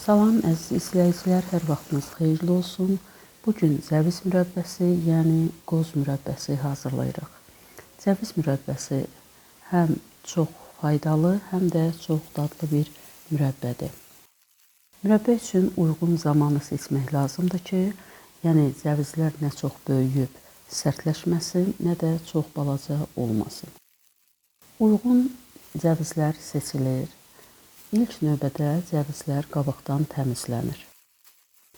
Salam əziz izləyicilər, hər vaxtınız xeyirli olsun. Bugün cəviz mürəbbəsi, yəni qoz mürəbbəsi hazırlayırıq. Cəviz mürəbbəsi həm çox faydalı, həm də çox dadlı bir mürəbbədir. Mürəbbə üçün uyğun zamanı seçmək lazımdır ki, yəni cəvizlər nə çox böyüyüb sərtləşməsin, nə də çox balaca olmasın. Uyğun cəvizlər seçilir. İlk növbədə cəvizlər qabıqdan təmizlənir.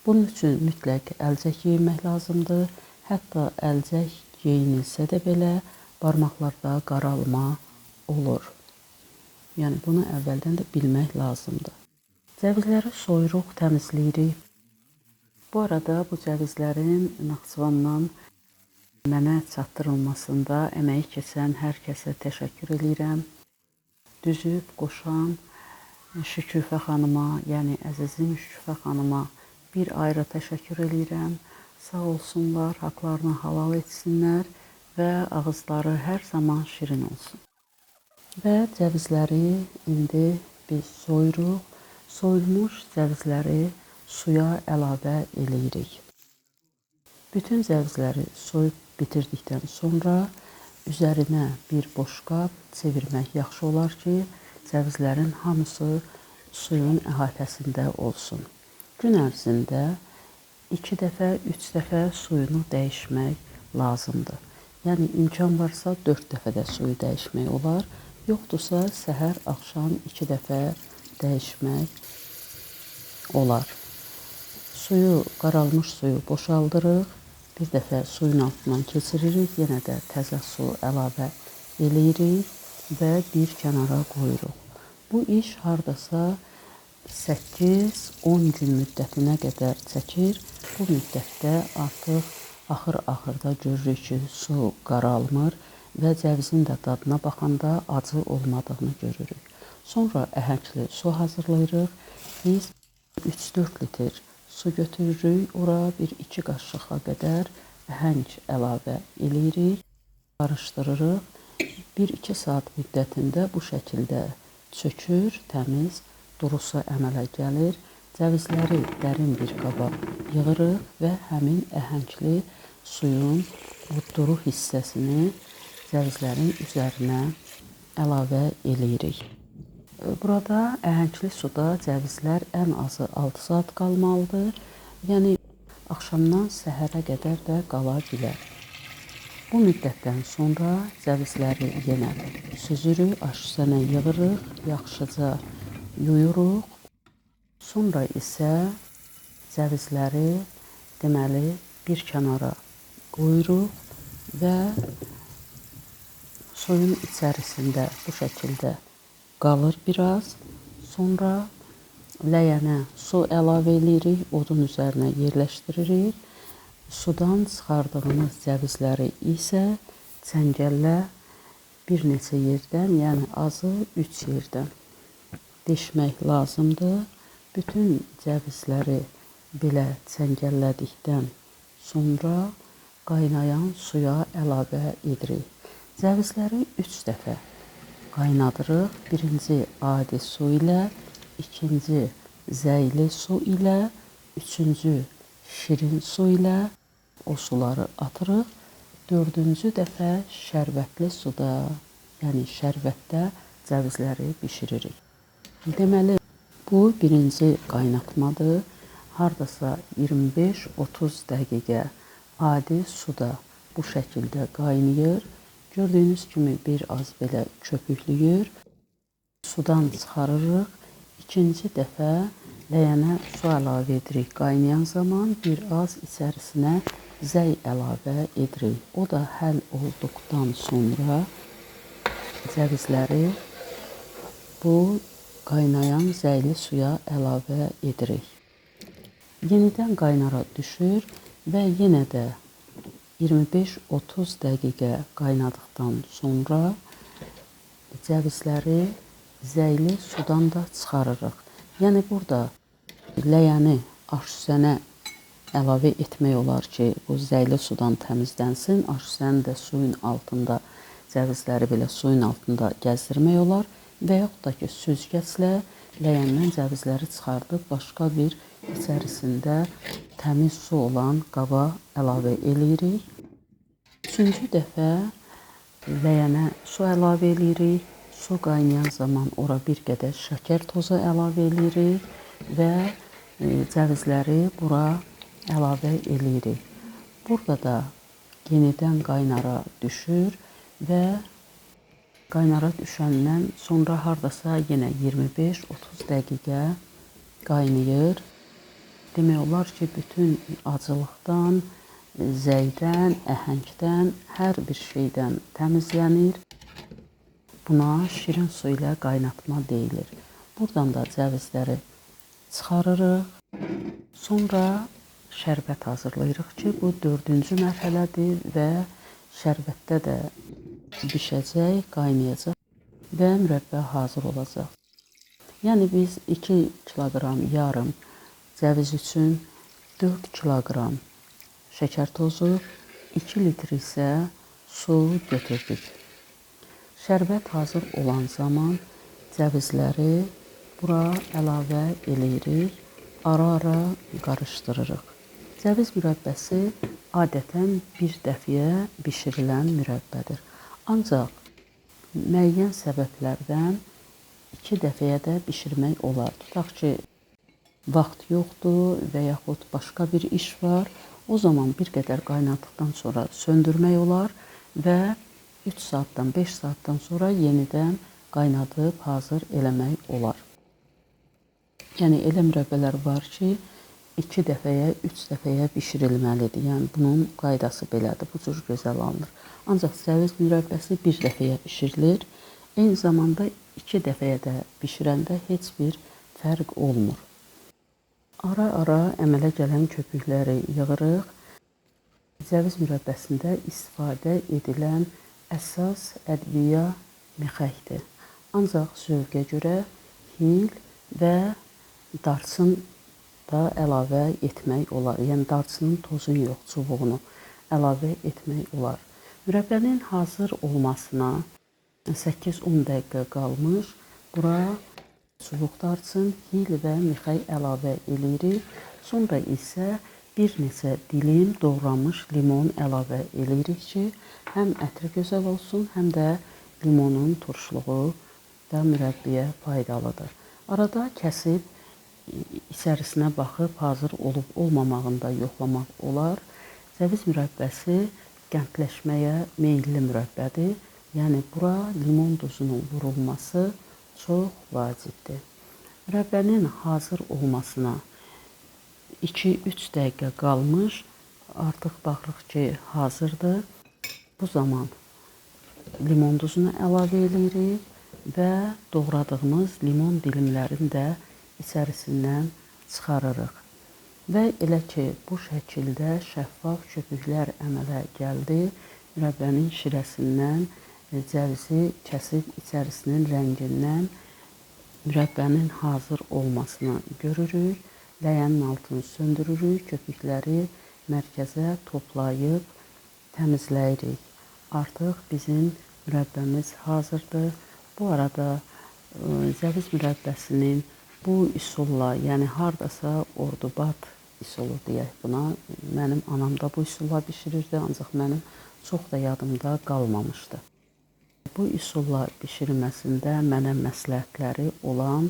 Bunun üçün mütləq əlcək geyinmək lazımdır. Hətta əlcək geyinilsə də belə barmaqlarda qaralma olur. Yəni bunu əvvəldən də bilmək lazımdır. Cəvizləri soyuruq, təmizləyirik. Bu arada bu cəvizlərin Naxçıvandan mənə çatdırılmasında əməyi keçən hər kəsə təşəkkür edirəm. Düzüb qoşan Şüküfə xanıma, yəni əzizim Şüküfə xanıma bir ayrı təşəkkür edirəm. Sağ olsunlar, haqlarını halal etsinlər və ağızları hər zaman şirin olsun. Və cəvizləri indi biz soyuruq. Soyulmuş cəvizləri suya əlavə edirik. Bütün cəvizləri soyub bitirdikdən sonra üzərinə bir boşqab çevirmək yaxşı olar ki, cəvizlərin hamısı suyun əhatəsində olsun. Gün ərzində 2 dəfə, 3 dəfə suyunu dəyişmək lazımdır. Yəni imkan varsa 4 dəfə də suyu dəyişmək olar. Yoxdursa səhər, axşam 2 dəfə dəyişmək olar. Suyu, qaralmış suyu boşaldırıq. Bir dəfə suyun altından keçiririk. Yenə də təzə su əlavə edirik və bir kənara qoyuruq. Bu iş hardasa 8-10 gün müddətinə qədər çəkir. Bu müddətdə artıq axır-axırda görürük ki, su qaralmır və cəvizin də dadına baxanda acı olmadığını görürük. Sonra əhəngli su hazırlayırıq. Biz 3-4 litr su götürürük. Ora bir 2 qaşığa qədər əhəng əlavə edirik. Qarışdırırıq. 1-2 saat müddətində bu şəkildə çökür, təmiz, durusu əmələ gəlir. Cəvizləri dərin bir qaba yığırıq və həmin əhəngli suyun bu duru hissəsini cəvizlərin üzərinə əlavə edirik. Burada əhəngli suda cəvizlər ən azı 6 saat qalmalıdır. Yəni axşamdan səhərə qədər də qala bilər. Bu müddətdən sonra cəvizləri yenə süzürük, aşüzənə yığırıq, yaxşıca yuyuruq. Sonra isə cəvizləri deməli bir kənara qoyuruq və suyun içərisində bu şəkildə qalır biraz. Sonra ləyənə su əlavə edirik, odun üzərinə yerləşdiririk. Sudan çıxardığımız cəvizləri isə çəngəllə bir neçə yerdən, yəni azı 3 yerdən deşmək lazımdır. Bütün cəvizləri belə çəngəllədikdən sonra qaynayan suya əlavə edirik. Cəvizləri 3 dəfə qaynadırıq. Birinci adi su ilə, ikinci zəyli su ilə, üçüncü şirin su ilə o suları atırıq. 4-cü dəfə şərbətli suda, yəni şərbətdə cəvizləri bişiririk. Deməli, bu birinci qaynatmadır. Hardasa 25-30 dəqiqə adi suda bu şəkildə qaynayır. Gördüyünüz kimi bir az belə köpüklüyür. Sudan çıxarırıq. İkinci dəfə ləyənə su əlavə edirik. Qaynayan zaman bir az içərisinə zəy əlavə edirik. O da həll olduqdan sonra cəvizləri bu qaynayan zəyli suya əlavə edirik. Yenidən qaynara düşür və yenə də 25-30 dəqiqə qaynadıqdan sonra cəvizləri zəyli sudan da çıxarırıq. Yəni burada ləyəni aşüzənə əlavə etmək olar ki, bu zəyli sudan təmizlənsin. Aşüzəni də suyun altında, cəvizləri belə suyun altında gəzdirmək olar və yaxud da ki, süzgəclə ləyəndən cəvizləri çıxardıb başqa bir içərisində təmiz su olan qaba əlavə eləyirik. Üçüncü dəfə ləyənə su əlavə eləyirik. Su qaynayan zaman ora bir qədər şəkər tozu əlavə eləyirik və cəvizləri bura əlavə eləyirik. Burada da yenidən qaynara düşür və qaynara düşəndən sonra hardasa yenə 25-30 dəqiqə qaynayır. Demək olar ki, bütün acılıqdan, zəydən, əhəngdən, hər bir şeydən təmizlənir. Buna şirin su ilə qaynatma deyilir. Buradan da cəvizləri çıxarırıq. Sonra şərbət hazırlayırıq ki, bu 4-cü mərhələdir və şərbətdə də bişəcək, qaynayacaq və mürəbbə hazır olacaq. Yəni biz 2 kiloqram yarım cəviz üçün 4 kiloqram şəkər tozu, 2 litr isə su götürdük. Şərbət hazır olan zaman cəvizləri bura əlavə eləyirik, ara-ara qarışdırırıq. Cəviz mürəbbəsi adətən bir dəfəyə bişirilən mürəbbədir. Ancaq müəyyən səbəblərdən 2 dəfəyə də bişirmək olar. Tutaq ki, vaxt yoxdur və yaxud başqa bir iş var, o zaman bir qədər qaynatdıqdan sonra söndürmək olar və 3 saatdan, 5 saatdan sonra yenidən qaynadıb hazır eləmək olar. Yəni elə mürəbbələr var ki, 2 dəfəyə, 3 dəfəyə bişirilməlidir. Yəni bunun qaydası belədir, bu cür gözəl alınır. Ancaq cəviz mürəbbəsi 1 dəfəyə bişirilir. Eyni zamanda 2 dəfəyə də bişirəndə heç bir fərq olmur. Ara-ara əmələ gələn köpükləri yığırıq. Cəviz mürəbbəsində istifadə edilən əsas ədviyyə mixəkdir. Ancaq zövqə görə hil və darçın da əlavə etmək olar. Yəni darçının tozunu yox, çubuğunu əlavə etmək olar. Mürəbbənin hazır olmasına 8-10 dəqiqə qalmış. Bura çubuq darçın, hil və mixək əlavə eləyirik. Sonra isə bir neçə dilim doğranmış limon əlavə eləyirik ki, həm ətri gözəl olsun, həm də limonun turşuluğu da mürəbbiyə faydalıdır. Arada kəsib içərisinə baxıb hazır olub olmamağını da yoxlamaq olar. Cəviz mürəbbəsi qəndləşməyə meyilli mürəbbədir. Yəni bura limon duzunun vurulması çox vacibdir. Mürəbbənin hazır olmasına 2-3 dəqiqə qalmış, artıq baxırıq ki, hazırdır. Bu zaman limon duzunu əlavə eləyirik və doğradığımız limon dilimlərini də içərisindən çıxarırıq. Və elə ki, bu şəkildə şəffaf köpüklər əmələ gəldi, mürəbbənin şirəsindən cəvizi kəsib içərisinin rəngindən mürəbbənin hazır olmasını görürük. Ləyənin altını söndürürük, köpükləri mərkəzə toplayıb təmizləyirik. Artıq bizim mürəbbəmiz hazırdır. Bu arada cəviz mürəbbəsinin bu üsulla, yəni hardasa Ordubad üsulu deyək buna. Mənim anam da bu üsulla bişirirdi, ancaq mənim çox da yadımda qalmamışdı. Bu üsulla bişirilməsində mənə məsləhətləri olan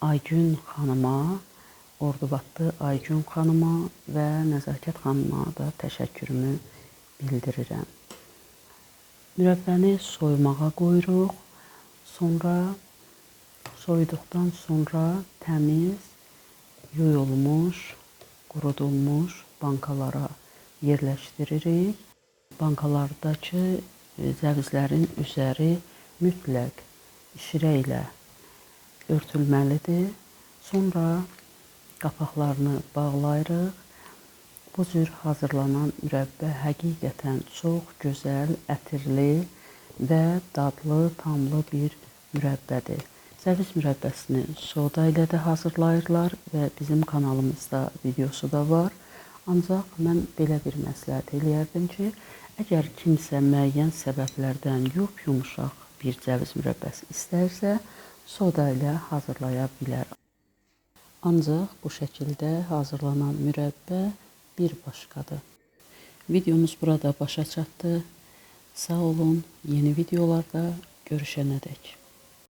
Aygün xanıma, Ordubadlı Aygün xanıma və Nəzakət xanıma da təşəkkürümü bildirirəm. Mürəbbəni soyumağa qoyuruq. Sonra soyuduqdan sonra təmiz, yuyulmuş, qurudulmuş bankalara yerləşdiririk. Bankalardakı cəvizlərin üzəri mütləq şirə ilə örtülməlidir. Sonra qapaqlarını bağlayırıq. Bu cür hazırlanan mürəbbə həqiqətən çox gözəl, ətirli və dadlı, tamlı bir mürəbbədir. Cəviz mürəbbəsini soda ilə də hazırlayırlar və bizim kanalımızda videosu da var. Ancaq mən belə bir məsləhət eləyərdim ki, əgər kimsə müəyyən səbəblərdən yumşaq bir cəviz mürəbbəsi istərsə, soda ilə hazırlaya bilərəm. Ancaq bu şəkildə hazırlanan mürəbbə bir başqadır. Videomuz burada başa çatdı. Sağ olun, yeni videolarda görüşənədək.